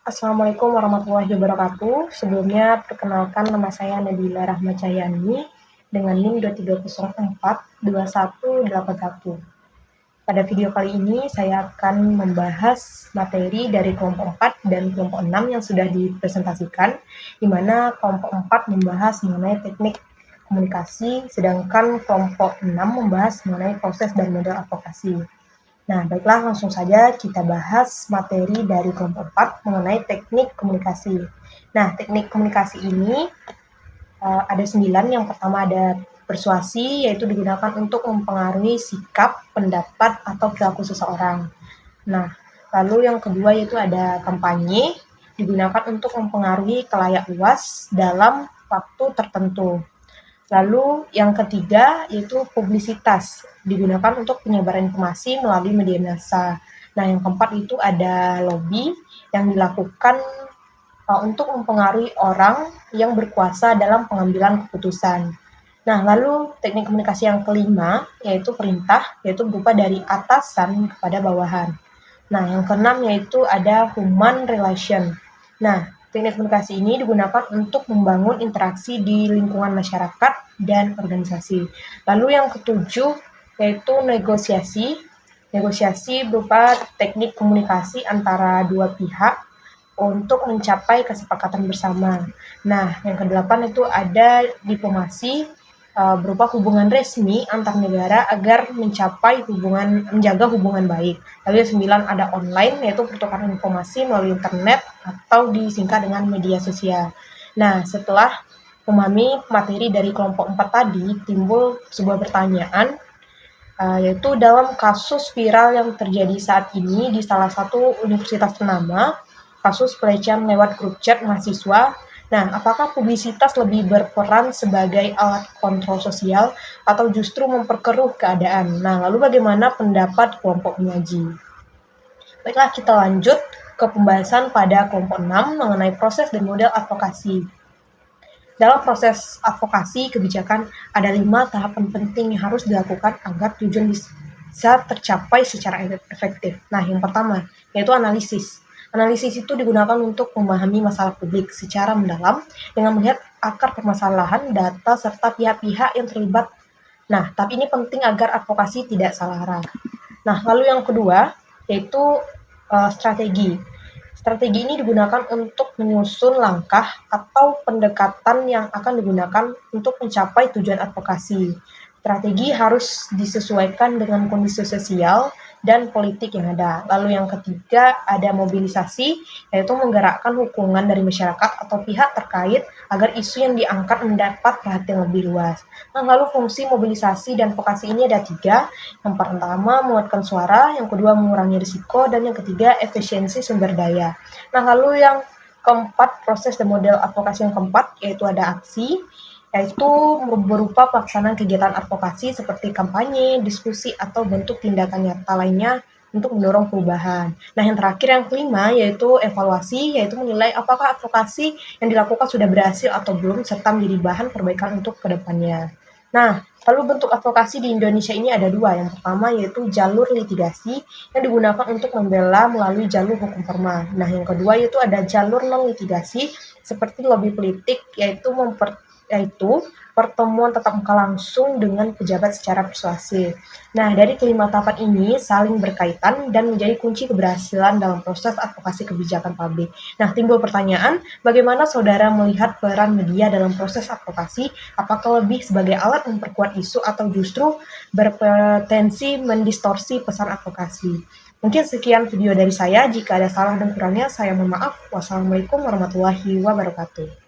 Assalamualaikum warahmatullahi wabarakatuh. Sebelumnya, perkenalkan nama saya Nabila Rahmacahyani dengan NIM 23042181. Pada video kali ini, saya akan membahas materi dari kelompok 4 dan kelompok 6 yang sudah dipresentasikan, di mana kelompok 4 membahas mengenai teknik komunikasi, sedangkan kelompok 6 membahas mengenai proses dan model advokasi. Nah, baiklah langsung saja kita bahas materi dari kelompok 4 mengenai teknik komunikasi. Nah, teknik komunikasi ini ada 9. Yang pertama ada persuasi, yaitu digunakan untuk mempengaruhi sikap, pendapat, atau perilaku seseorang. Nah, lalu yang kedua yaitu ada kampanye, digunakan untuk mempengaruhi khalayak luas dalam waktu tertentu. Lalu yang ketiga yaitu publisitas, digunakan untuk penyebaran informasi melalui media massa. Nah, yang keempat itu ada lobby yang dilakukan untuk mempengaruhi orang yang berkuasa dalam pengambilan keputusan. Nah, lalu teknik komunikasi yang kelima yaitu perintah, yaitu berupa dari atasan kepada bawahan. Nah, yang keenam yaitu ada human relation. Nah, teknik komunikasi ini digunakan untuk membangun interaksi di lingkungan masyarakat dan organisasi. Lalu yang ketujuh yaitu negosiasi. Negosiasi berupa teknik komunikasi antara dua pihak untuk mencapai kesepakatan bersama. Nah, yang kedelapan itu ada diplomasi, berupa hubungan resmi antar negara agar menjaga hubungan baik. Lalu yang 9 ada online, yaitu pertukaran informasi melalui internet atau disingkat dengan media sosial. Nah, setelah memahami materi dari kelompok 4 tadi, timbul sebuah pertanyaan, yaitu dalam kasus viral yang terjadi saat ini di salah satu universitas ternama, kasus pelecehan lewat grup chat mahasiswa. Nah, apakah publisitas lebih berperan sebagai alat kontrol sosial atau justru memperkeruh keadaan? Nah, lalu bagaimana pendapat kelompok penyaji? Baiklah, kita lanjut ke pembahasan pada kelompok 6 mengenai proses dan model advokasi. Dalam proses advokasi kebijakan, ada 5 tahapan penting yang harus dilakukan agar tujuan bisa tercapai secara efektif. Nah, yang pertama, yaitu analisis. Analisis itu digunakan untuk memahami masalah publik secara mendalam dengan melihat akar permasalahan, data, serta pihak-pihak yang terlibat. Nah, tapi ini penting agar advokasi tidak salah arah. Nah, lalu yang kedua, yaitu strategi. Strategi ini digunakan untuk menyusun langkah atau pendekatan yang akan digunakan untuk mencapai tujuan advokasi. Strategi harus disesuaikan dengan kondisi sosial dan politik yang ada. Lalu yang ketiga ada mobilisasi, yaitu menggerakkan dukungan dari masyarakat atau pihak terkait agar isu yang diangkat mendapat perhatian lebih luas. Nah, lalu fungsi mobilisasi dan advokasi ini ada 3. Yang pertama menguatkan suara, yang kedua mengurangi risiko, dan yang ketiga efisiensi sumber daya. Nah, lalu yang keempat, proses dan model advokasi yang keempat, yaitu ada aksi, yaitu berupa pelaksanaan kegiatan advokasi seperti kampanye, diskusi, atau bentuk tindakan nyata lainnya untuk mendorong perubahan. Nah, yang terakhir yang kelima yaitu evaluasi, yaitu menilai apakah advokasi yang dilakukan sudah berhasil atau belum, serta menjadi bahan perbaikan untuk kedepannya. Nah, lalu bentuk advokasi di Indonesia ini ada 2. Yang pertama yaitu jalur litigasi yang digunakan untuk membela melalui jalur hukum formal. Nah, yang kedua yaitu ada jalur non-litigasi seperti lobby politik, yaitu pertemuan tatap muka langsung dengan pejabat secara persuasif. Nah, dari kelima tahapan ini saling berkaitan dan menjadi kunci keberhasilan dalam proses advokasi kebijakan publik. Nah, timbul pertanyaan, bagaimana saudara melihat peran media dalam proses advokasi? Apakah lebih sebagai alat memperkuat isu atau justru berpotensi mendistorsi pesan advokasi? Mungkin sekian video dari saya. Jika ada salah dan kurangnya, saya mohon maaf. Wassalamualaikum warahmatullahi wabarakatuh.